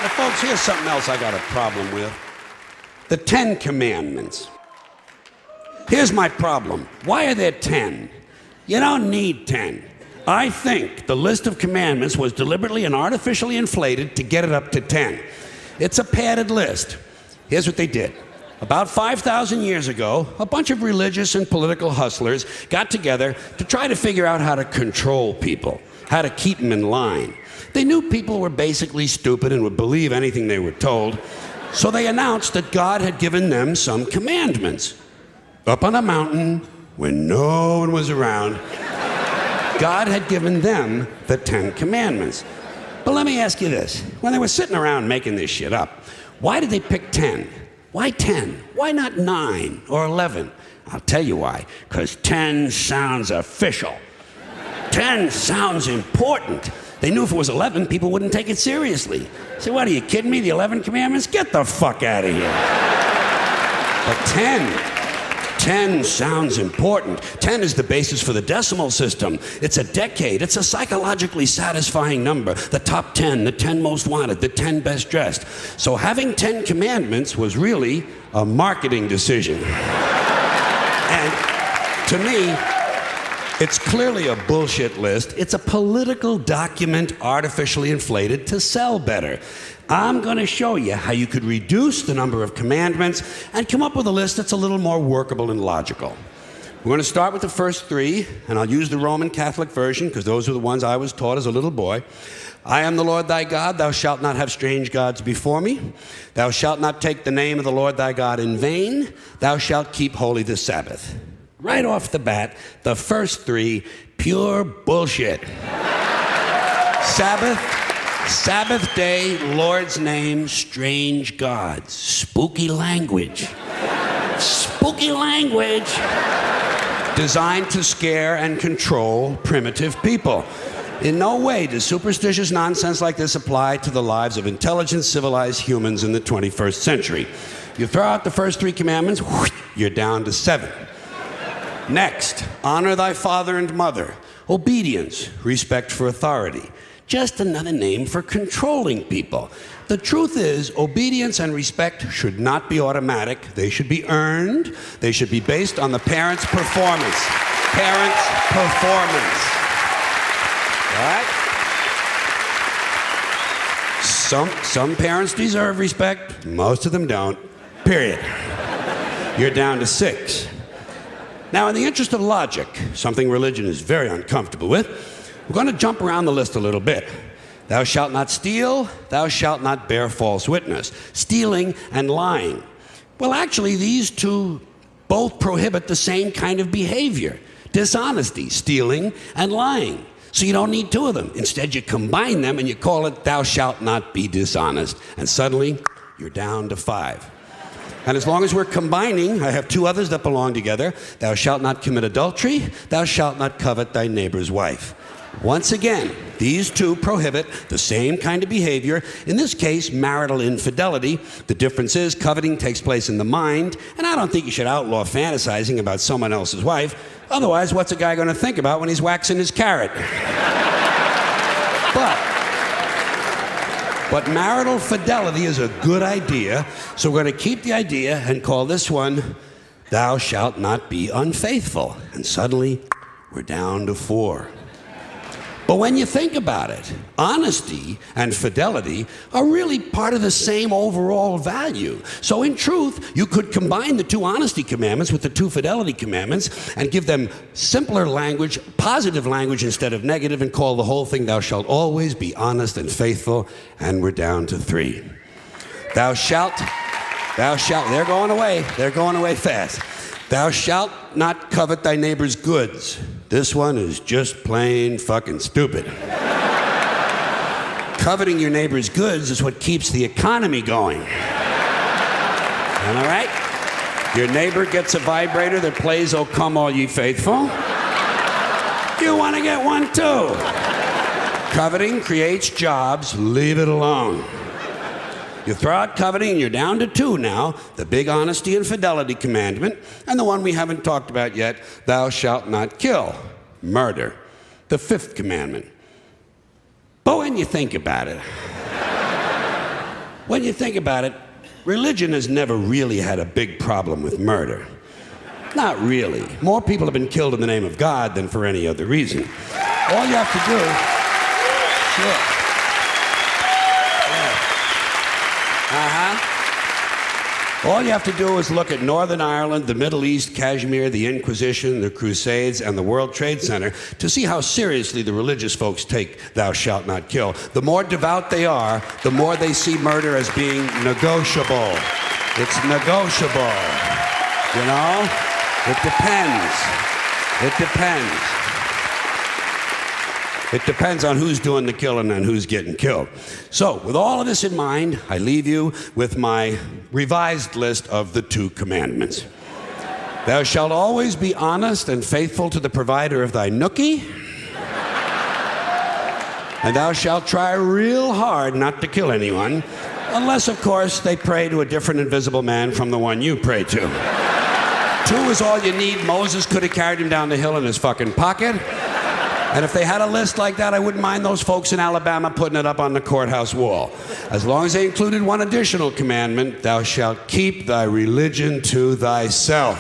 Now, folks, here's something else I got a problem with. The 10 Commandments. Here's my problem. Why are there 10? You don't need 10. I think the list of commandments was deliberately and artificially inflated to get it up to 10. It's a padded list. Here's what they did. About 5,000 years ago, a bunch of religious and political hustlers got together to try to figure out how to control people, how to keep them in line. They knew people were basically stupid and would believe anything they were told, so they announced that God had given them some commandments. Up on a mountain, when no one was around, God had given them the 10 Commandments. But let me ask you this. When they were sitting around making this shit up, why did they pick 10? Why 10? Why not 9 or 11? I'll tell you why. Because 10 sounds official. 10 sounds important. They knew if it was 11, people wouldn't take it seriously. Say, what, are you kidding me? The 11 Commandments? Get the fuck out of here. But 10 sounds important. 10 is the basis for the decimal system. It's a decade. It's a psychologically satisfying number. The top 10, the 10 most wanted, the 10 best dressed. So having 10 commandments was really a marketing decision. And to me, it's clearly a bullshit list. It's a political document artificially inflated to sell better. I'm going to show you how you could reduce the number of commandments and come up with a list that's a little more workable and logical. We're going to start with the first 3, and I'll use the Roman Catholic version because those are the ones I was taught as a little boy. I am the Lord thy God. Thou shalt not have strange gods before me. Thou shalt not take the name of the Lord thy God in vain. Thou shalt keep holy the Sabbath. Right off the bat, the first 3, pure bullshit. Sabbath day, Lord's name, strange gods. Spooky language. Spooky language. Designed to scare and control primitive people. In no way does superstitious nonsense like this apply to the lives of intelligent, civilized humans in the 21st century. You throw out the first 3 commandments, you're down to 7. Next, honor thy father and mother. Obedience, respect for authority. Just another name for controlling people. The truth is, obedience and respect should not be automatic. They should be earned. They should be based on the parent's performance. Parent's performance. All right? Some parents deserve respect. Most of them don't. Period. You're down to 6. Now, in the interest of logic, something religion is very uncomfortable with, we're going to jump around the list a little bit. Thou shalt not steal, thou shalt not bear false witness. Stealing and lying. Well, actually, these two both prohibit the same kind of behavior. Dishonesty, stealing, and lying. So you don't need 2 of them. Instead, you combine them and you call it thou shalt not be dishonest. And suddenly, you're down to 5. And as long as we're combining, I have 2 others that belong together. Thou shalt not commit adultery. Thou shalt not covet thy neighbor's wife. Once again, these 2 prohibit the same kind of behavior. In this case, marital infidelity. The difference is coveting takes place in the mind, and I don't think you should outlaw fantasizing about someone else's wife. Otherwise, what's a guy going to think about when he's waxing his carrot? But marital fidelity is a good idea, so we're going to keep the idea and call this one, thou shalt not be unfaithful. And suddenly, we're down to 4. But when you think about it, honesty and fidelity are really part of the same overall value. So in truth, you could combine the 2 honesty commandments with the 2 fidelity commandments and give them simpler language, positive language instead of negative, and call the whole thing, thou shalt always be honest and faithful, and we're down to 3. Thou shalt, they're going away fast. Thou shalt not covet thy neighbor's goods. This one is just plain fucking stupid. Coveting your neighbor's goods is what keeps the economy going. Am I right? Your neighbor gets a vibrator that plays "Oh Come All Ye Faithful." You want to get one too. Coveting creates jobs. Leave it alone. You throw out coveting and you're down to 2 now, the big honesty and fidelity commandment, and the one we haven't talked about yet, thou shalt not kill, murder, the 5th commandment. But when you think about it, when you think about it, religion has never really had a big problem with murder. Not really. More people have been killed in the name of God than for any other reason. All you have to do... Sure. Yeah. Uh-huh. All you have to do is look at Northern Ireland, the Middle East, Kashmir, the Inquisition, the Crusades, and the World Trade Center to see how seriously the religious folks take thou shalt not kill. The more devout they are, the more they see murder as being negotiable. It's negotiable. You know? It depends. It depends. It depends on who's doing the killing and who's getting killed. So, with all of this in mind, I leave you with my revised list of the 2 commandments. Thou shalt always be honest and faithful to the provider of thy nookie. And thou shalt try real hard not to kill anyone, unless, of course, they pray to a different invisible man from the one you pray to. 2 is all you need. Moses could have carried him down the hill in his fucking pocket. And if they had a list like that, I wouldn't mind those folks in Alabama putting it up on the courthouse wall. As long as they included one additional commandment, thou shalt keep thy religion to thyself.